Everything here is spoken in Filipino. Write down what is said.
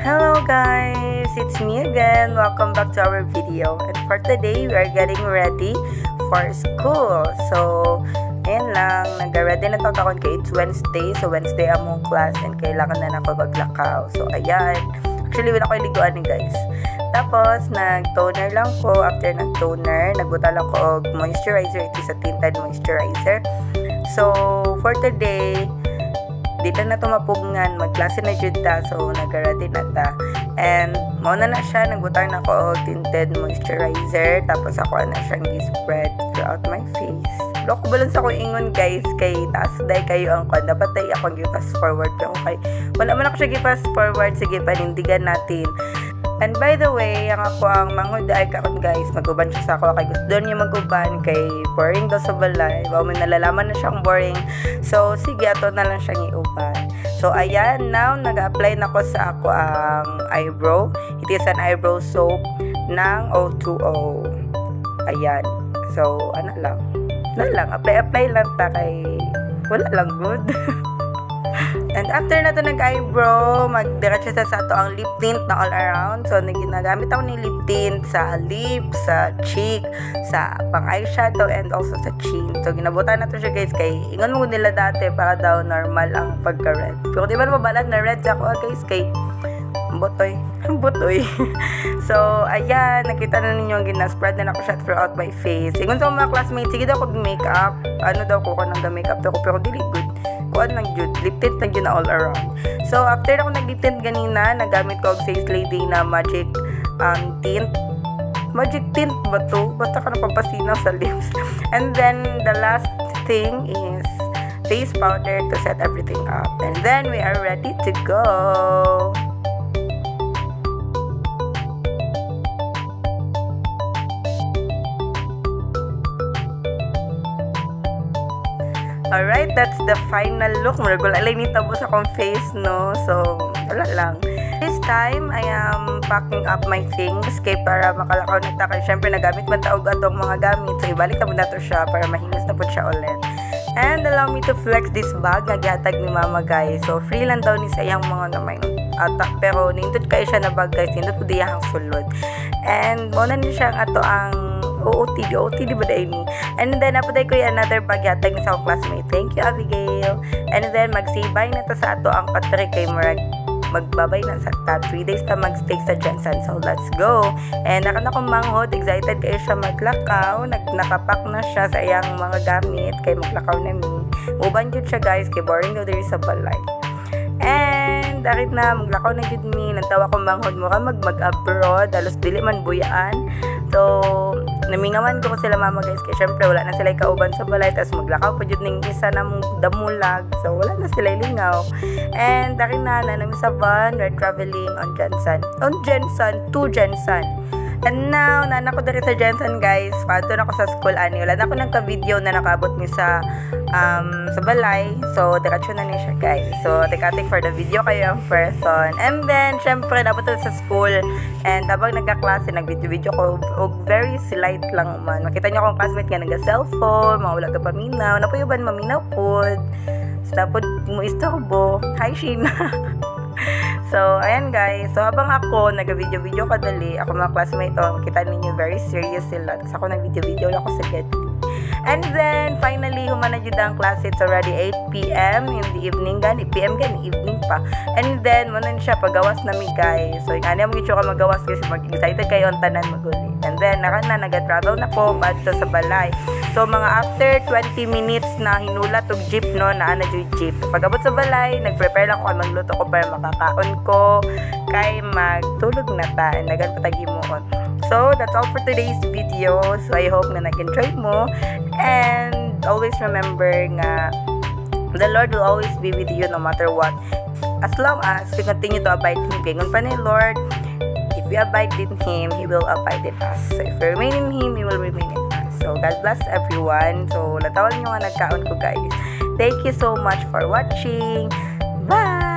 Hello guys, it's me again. Welcome back to our video. And for today, we are getting ready for school. So, ayan lang, nag-ready na to ako kay it's Wednesday. So, Wednesday among class and kailangan na ako maglakaw. So, ayan. Actually, wala ko iliguan ni guys. Tapos, nag-toner lang ko. After nag-toner, nagbuta lang ko og moisturizer. It is a tinted moisturizer. So, for today, dito na ito mapugngan, magklase na jud ta, so nag-ready na ta. And mauna na siya, nagbutang na ako tinted moisturizer, tapos ako na siyang i-spread throughout my face. Loko balon sa ko ingon guys, kay taas day kayo ang kon, dapat tayo akong gi-fast forward, pero okay, wala man ako siya gi-fast forward, sige panindigan natin. And by the way, ang ako ang manghud ay kaon guys, maguban siya sa ako, kay gusto niya maguban, kay boring daw sa balay, wow, may nalalaman na siyang boring, so sige, ato na lang siyang iuban. So ayan, now nag-apply na ko sa ako ang eyebrow. It is an eyebrow soap ng O2O. Ayan, so ano lang, apply lang ta, kay wala lang good. And after na to nag-eyebrow, mag-diretso sa ato ang lip tint na all around. So, ginagamit ako ni lip tint sa lips, sa cheek, sa pang-eyeshadow, and also sa chin. So, ginabutan na to siya guys, kay ingon mo nila dati para daw normal ang pagka-red. Pero di ba nababalad na red ako guys, kay butoy. So, ayan, nakita na ninyo, gina-spread na ako siya throughout my face. Ingon sa mga classmates, sige daw kog makeup. Ano daw ko nang makeup daw ko, pero dili good. Kuan lang jud, lip tint lang jud na all around. So after ako nag-lip tint ganina, nagamit ko og Face Lady na magic tint. Magic tint ba to? Basta ka napapasinaw sa lips. And then the last thing is face powder to set everything up. And then we are ready to go. Alright, that's the final look. Maragol alay ni tabo sa akong face, no? So, wala lang. This time, I am packing up my things kay para makalakaw na ta. Siyempre, nagamit man taog atong mga gamit. So, ibalik na mo na to siya para mahinas na po siya ulit. And allow me to flex this bag na gihatag ni mama guys. So, free lang daw ni sa iyang mga namay atak. Pero, nindot kayo siya na bag guys. Nindot po diyang sulod. And, muna niya siyang ato ang OOTD ba dahil ni? And then, napaday ko yung another bag yatag sa akong classmate. Thank you, Abigail. And then, magsibay na to sa ato ang katri kay Marag. Magbabay na sa 3 days ta magstay sa Jensen. So, let's go. And naka na kong manghod. Excited kayo siya maglakaw. Nakapack na siya sa iyang mga gamit. Kay maglakaw na mi. Uban yun siya guys. Kay boring daw diri sa balay. And darit na maglakaw na jud mi, nantawa ko manghod mo ka mag-abroad, alos dili man buyaan. So namingaman ko sila mama guys, kay syempre wala na sila kauban sa balay, tas maglakaw pa jud ning isa na mong damulag, so wala na sila lingaw. And darit na nami sa van, we're traveling on Jensen to Jensen. And now, nana ko diri sa Jensen guys. Pato na ako sa school ani. Wala na ako ng ka-video na nakabot ni sa balay. So, diretso na niya siya guys. So, tekatik for the video kayo ang person. And then, syempre, dapat sa school. And habang nagka-klase, nag-video-video ko. Very slight lang man. Makita niyo akong classmate nga nag-cellphone. Mga wala ka paminaw. Napuyuban maminaw po. So, dapat mo istorbo. Hi, Sheena. So, ayan guys. So, habang ako, nag-video-video kadali, ako mga classmate ko, kita ninyo, very serious sila. Tapos ako nag-video-video lang ako sa Getty. And then, finally, humana dyan ang class. It's already 8 p.m. in the evening. 8 p.m. evening pa. And then, muna siya, pagawas nami guys. So, yung ano yung ka magawas kasi mag-excited kayo ang tanan maguli. And then, nag-travel na po, bato sa balay. So, mga after 20 minutes na hinulat og jeep, no, na yung jeep. Pag-abot sa balay, nag-prepare lang ako, magluto ko para makakaon ko, kay magtulog na ta. And nagan patagi mo on. So, that's all for today's video. So, I hope na nag-enjoy mo. And always remember nga, the Lord will always be with you no matter what. As long as you continue to abide in Him. Ganyan pa ni Lord, if you abide in Him, He will abide in us. So, if you remain in Him, He will remain in us. So, God bless everyone. So, natawan nyo nga nagkaon ko guys. Thank you so much for watching. Bye!